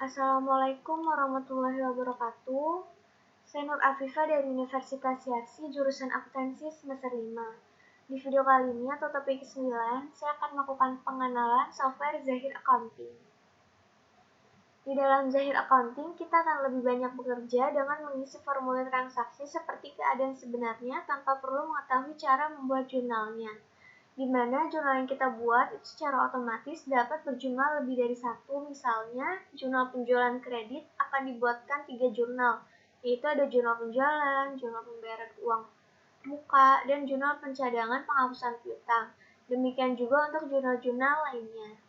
Assalamualaikum warahmatullahi wabarakatuh. Saya Nur Afifah dari Universitas Yarsi, jurusan Akuntansi semester 5. Di video kali ini atau topik 9, saya akan melakukan pengenalan software Zahir Accounting. Di dalam Zahir Accounting, kita akan lebih banyak bekerja dengan mengisi formulir transaksi seperti keadaan sebenarnya tanpa perlu mengetahui cara membuat jurnalnya. Di mana jurnal yang kita buat itu secara otomatis dapat berjumlah lebih dari satu. Misalnya, jurnal penjualan kredit akan dibuatkan 3 jurnal, yaitu ada jurnal penjualan, jurnal pembayaran uang muka, dan jurnal pencadangan penghapusan piutang. Demikian juga untuk jurnal-jurnal lainnya.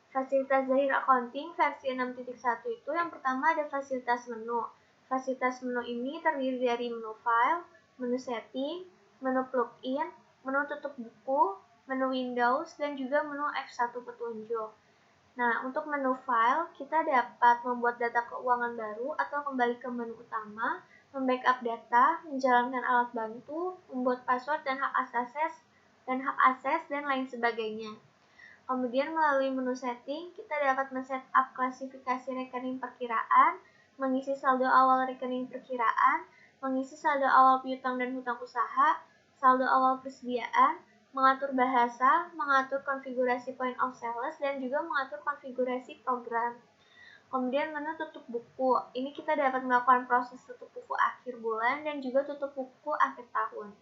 Fasilitas Zahir Accounting versi 6.1 itu yang pertama ada fasilitas menu. Fasilitas menu ini terdiri dari menu file, menu setting, menu plugin, menu tutup buku, menu Windows, dan juga menu F1 petunjuk. Nah, untuk menu file, kita dapat membuat data keuangan baru atau kembali ke menu utama, membackup data, menjalankan alat bantu, membuat password dan hak akses, dan lain sebagainya. Kemudian melalui menu setting, kita dapat men-setup klasifikasi rekening perkiraan, mengisi saldo awal rekening perkiraan, mengisi saldo awal piutang dan hutang usaha, saldo awal persediaan, mengatur bahasa, mengatur konfigurasi point of sales, dan juga mengatur konfigurasi program. Kemudian menu tutup buku, ini kita dapat melakukan proses tutup buku akhir bulan dan juga tutup buku akhir tahun.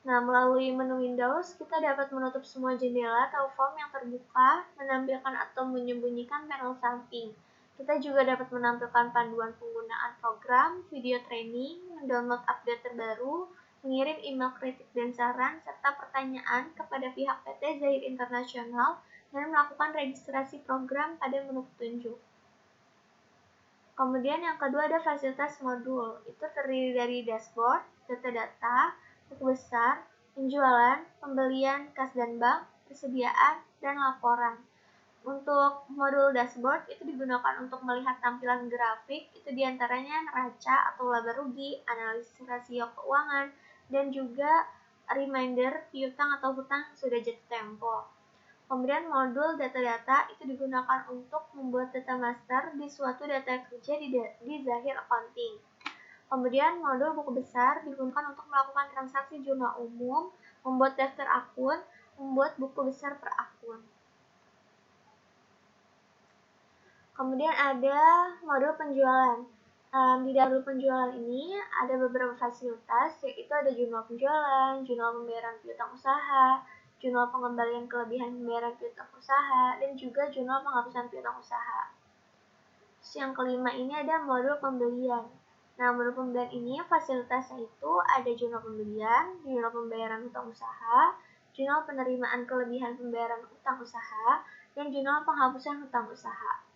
Nah, melalui menu Windows, kita dapat menutup semua jendela atau form yang terbuka, menampilkan atau menyembunyikan panel samping. Kita juga dapat menampilkan panduan penggunaan program, video training, mendownload update terbaru, mengirim email kritik dan saran, serta pertanyaan kepada pihak PT Zahir Internasional, dan melakukan registrasi program pada menu petunjuk. Kemudian yang kedua ada fasilitas modul, itu terdiri dari dashboard, data-data, buku besar, penjualan, pembelian, kas dan bank, persediaan, dan laporan. Untuk modul dashboard itu digunakan untuk melihat tampilan grafik, itu diantaranya neraca atau laba rugi, analisis rasio keuangan, dan juga reminder piutang atau hutang yang sudah jatuh tempo. Kemudian modul data-data itu digunakan untuk membuat data master di suatu data kerja di Zahir Accounting. Kemudian modul buku besar digunakan untuk melakukan transaksi jurnal umum, membuat daftar akun, membuat buku besar per akun. Kemudian ada modul penjualan. Di dalam modul penjualan ini ada beberapa fasilitas, yaitu ada jurnal penjualan, jurnal pembayaran piutang usaha, jurnal pengembalian kelebihan pembayaran piutang usaha, dan juga jurnal penghapusan piutang usaha. Terus yang kelima ini ada modul pembelian. Nah, modul pembelian ini fasilitasnya itu ada jurnal pembelian, jurnal pembayaran hutang usaha, jurnal penerimaan kelebihan pembayaran hutang usaha, dan jurnal penghapusan hutang usaha.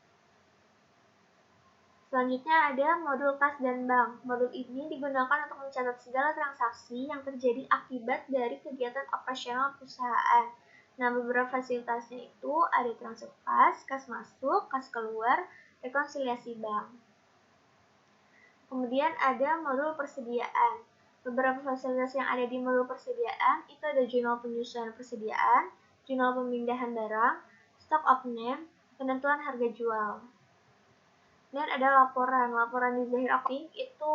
Selanjutnya ada modul kas dan bank. Modul ini digunakan untuk mencatat segala transaksi yang terjadi akibat dari kegiatan operasional perusahaan. Nah, beberapa fasilitasnya itu ada transfer kas masuk, kas keluar, rekonsiliasi bank. Kemudian ada modul persediaan. Beberapa fasilitas yang ada di modul persediaan itu ada jurnal penyusunan persediaan, jurnal pemindahan barang, stock of name, penentuan harga jual. Dan ada laporan di Zahir Accounting itu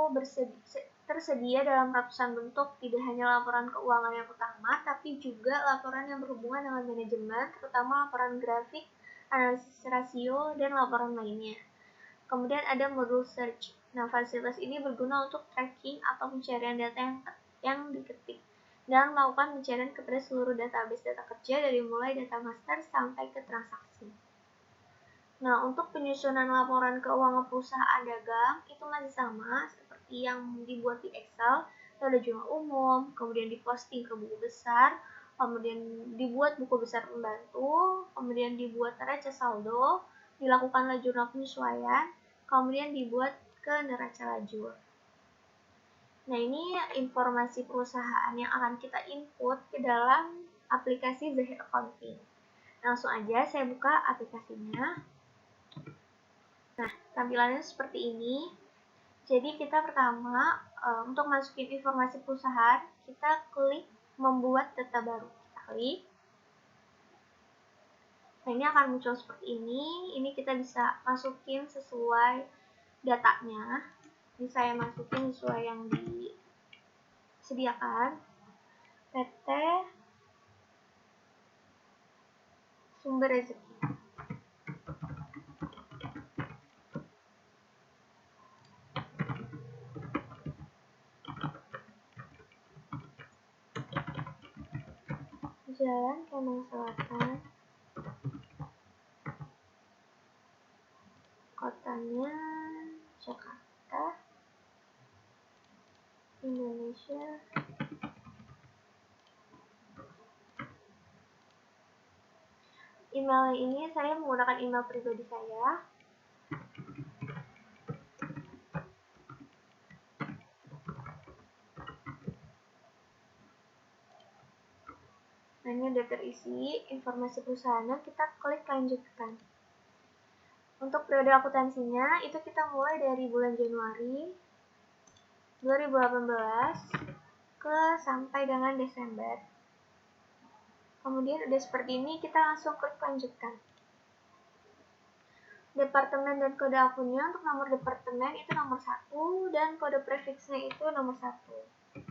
tersedia dalam ratusan bentuk, tidak hanya laporan keuangan yang utama, tapi juga laporan yang berhubungan dengan manajemen, terutama laporan grafik, analisis rasio, dan laporan lainnya. Kemudian ada modul search. Nah, fasilitas ini berguna untuk tracking atau pencarian data yang diketik dan melakukan pencarian kepada seluruh database data kerja dari mulai data master sampai ke transaksi. Nah, untuk penyusunan laporan keuangan perusahaan dagang itu masih sama seperti yang dibuat di Excel. Itu ada jurnal umum, kemudian diposting ke buku besar, kemudian dibuat buku besar pembantu, kemudian dibuat neraca saldo, dilakukanlah jurnal penyesuaian, kemudian dibuat ke neraca lajur. Nah, ini informasi perusahaan yang akan kita input ke dalam aplikasi Zahir Accounting. Langsung aja saya buka aplikasinya. Nah, tampilannya seperti ini. Jadi kita pertama, untuk masukin informasi perusahaan, kita klik membuat data baru. Kita klik. Nah, ini akan muncul seperti ini. Ini kita bisa masukin sesuai datanya. Ini saya masukin sesuai yang disediakan. PT sumber rezeki. Jalan Kemang Selatan. Kotanya Jakarta, Indonesia. Email ini saya menggunakan email pribadi saya. Nah, ini udah terisi informasi perusahaan, kita klik lanjutkan. Untuk periode akuntansinya, itu kita mulai dari bulan Januari 2018 sampai dengan Desember. Kemudian udah seperti ini, kita langsung klik lanjutkan. Departemen dan kode akunnya, untuk nomor departemen itu nomor 1 dan kode prefixnya itu nomor 1.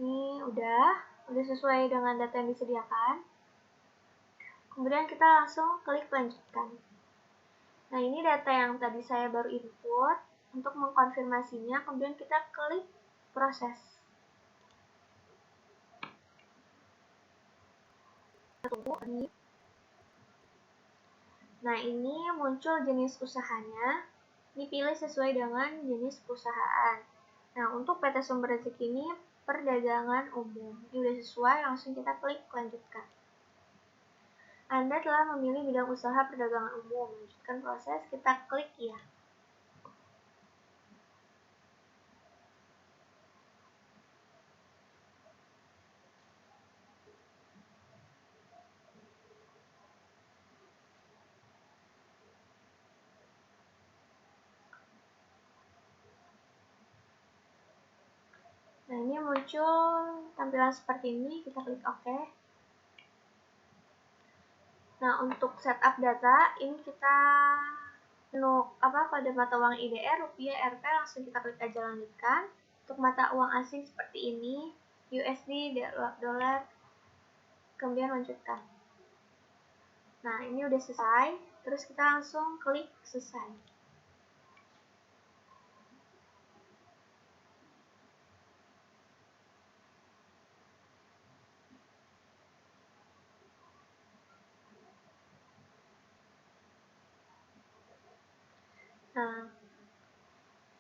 Ini udah sesuai dengan data yang disediakan. Kemudian kita langsung klik lanjutkan. Nah, ini data yang tadi saya baru input. Untuk mengkonfirmasinya, kemudian kita klik proses. Nah, ini muncul jenis usahanya. Dipilih sesuai dengan jenis perusahaan. Nah, untuk PT Sumber Rezeki ini perdagangan umum. Ini udah sesuai, langsung kita klik lanjutkan. Anda telah memilih bidang usaha perdagangan umum. Lanjutkan proses, kita klik ya. Nah, ini muncul tampilan seperti ini, kita klik OK. Nah, untuk setup data, ini kita pada mata uang IDR, rupiah, Rp, langsung kita klik aja lanjutkan. Untuk mata uang asing seperti ini, USD, dolar, kemudian lanjutkan. Nah, ini udah selesai, terus kita langsung klik selesai. Nah,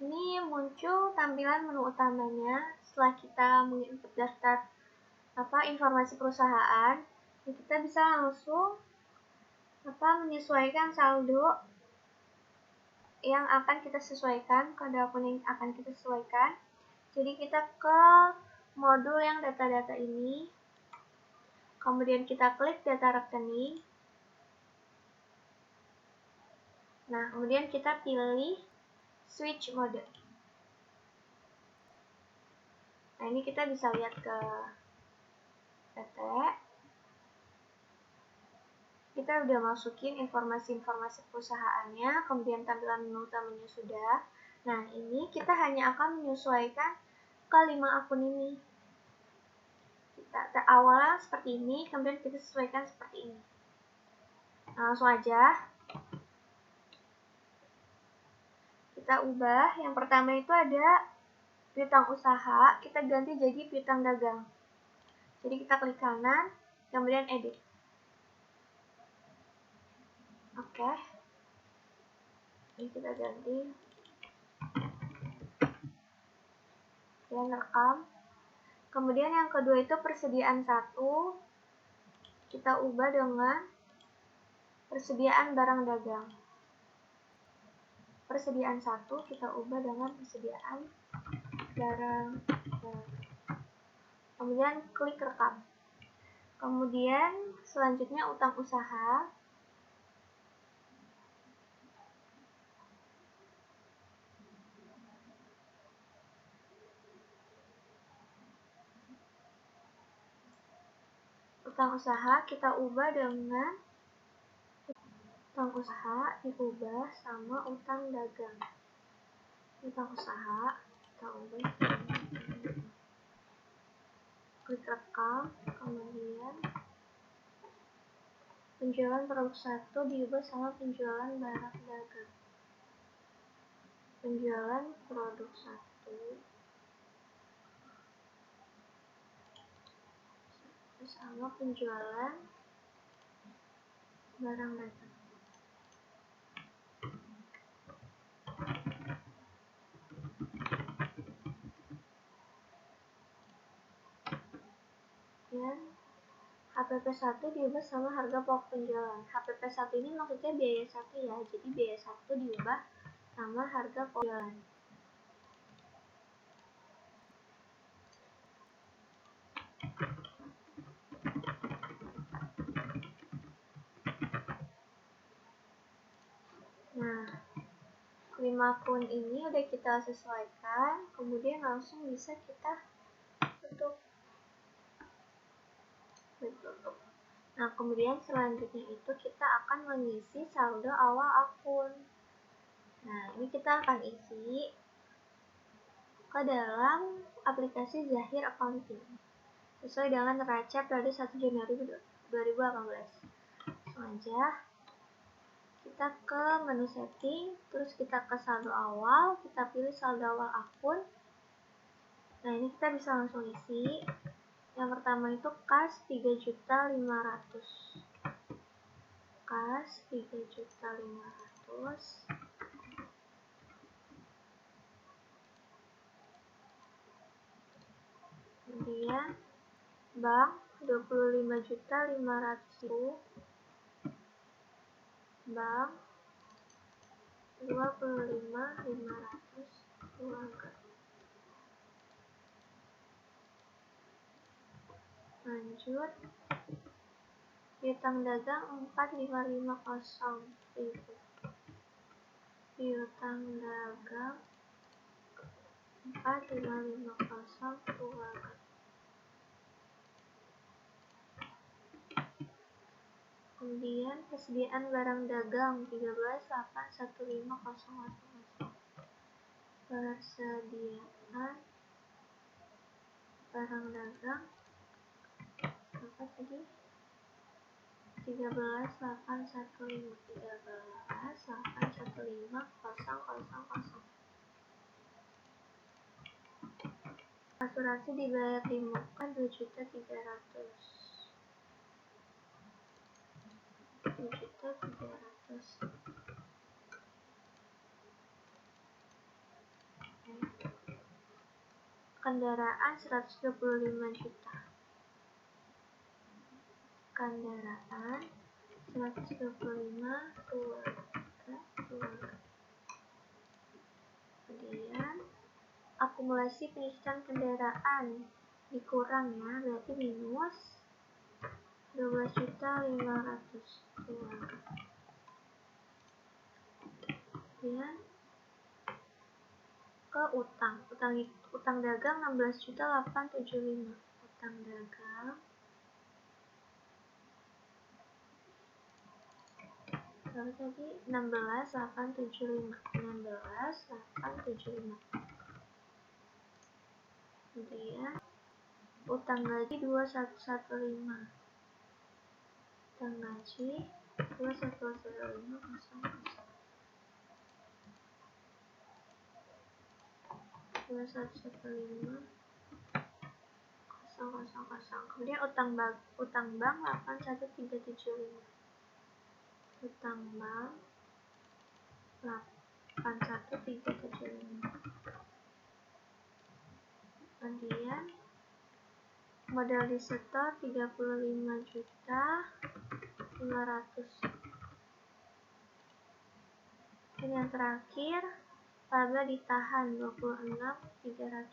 ini muncul tampilan menu utamanya setelah kita menginput daftar informasi perusahaan. Kita bisa langsung menyesuaikan saldo yang akan kita sesuaikan, kode akun yang akan kita sesuaikan. Jadi kita ke modul yang data-data ini, kemudian kita klik data rekening. Nah, kemudian kita pilih switch mode. Nah, ini kita bisa lihat ke PT. Kita udah masukin informasi-informasi perusahaannya, kemudian tampilan menu utamanya sudah. Nah, ini kita hanya akan menyesuaikan ke 5 akun ini. Kita awalnya seperti ini, kemudian kita sesuaikan seperti ini. Nah, langsung aja kita ubah. Yang pertama itu ada piutang usaha, kita ganti jadi piutang dagang. Jadi kita klik kanan, kemudian edit. Oke. Ini kita ganti. Dan rekam. Kemudian yang kedua itu persediaan 1. Kita ubah dengan persediaan barang dagang. Persediaan 1 kita ubah dengan persediaan barang dagang. Kemudian klik rekam. Kemudian selanjutnya utang usaha. Utang usaha kita ubah dengan utang usaha diubah sama utang dagang. Utang usaha kita ubah sama klik rekam, kemudian penjualan produk 1 diubah sama penjualan barang dagang. Penjualan produk 1 sama penjualan barang dagang. Dan HPP 1 diubah sama harga pokok penjualan. HPP 1 ini maksudnya biaya 1 ya, jadi biaya 1 diubah sama harga pokok penjualan. Nah, 5 akun ini udah kita sesuaikan, kemudian langsung bisa kita tutup. Nah, kemudian selanjutnya itu kita akan mengisi saldo awal akun. Nah, ini kita akan isi ke dalam aplikasi Zahir Accounting sesuai dengan neraca periode 1 Januari 2018. Langsung aja kita ke menu setting, terus kita ke saldo awal, kita pilih saldo awal akun. Nah, ini kita bisa langsung isi. Yang pertama itu kas 3.500.000. Kas 3.500.000. Kemudian bank 25.500.000. Bank 25.500 keluarga. Lanjut, piutang dagang 4.550.000. Piutang dagang 4.550 keluarga. Kemudian persediaan barang dagang 13.815.000. Persediaan barang dagang apa tadi? 13.815.000. Asuransi dibayar di muka 2.300.000. 2.300.000. Kendaraan 125 juta. Kendaraan 125 keluarga. Kemudian akumulasi penyusutan kendaraan dikurang ya, berarti minus 12.500 keluarga. Kemudian ke utang dagang 16.875. Utang dagang berapa tadi? 16.875. Kemudian utang gaji 2115. Utang gaji 2115. 2115.000. Kemudian utang bank 81375. Utang bank 81375. Kemudian modal disetor 35.500. Dan yang terakhir laba ditahan 26.300.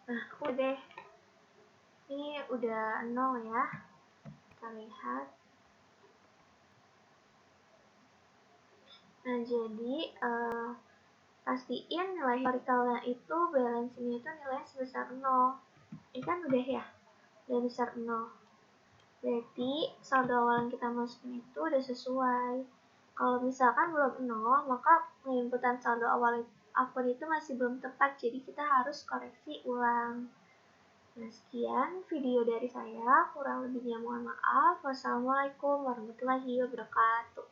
Nah, udah. Ini udah 0 ya. Kita lihat. Nah, jadi Pastiin nilai historicalnya itu balance-nya itu nilainya sebesar 0. Ini kan udah ya, udah besar 0. Berarti saldo awal yang kita masukin itu udah sesuai. Kalau misalkan belum 0, maka penginputan saldo awal akun itu masih belum tepat, jadi kita harus koreksi ulang. Nah, sekian video dari saya, kurang lebihnya mohon maaf. Wassalamualaikum warahmatullahi wabarakatuh.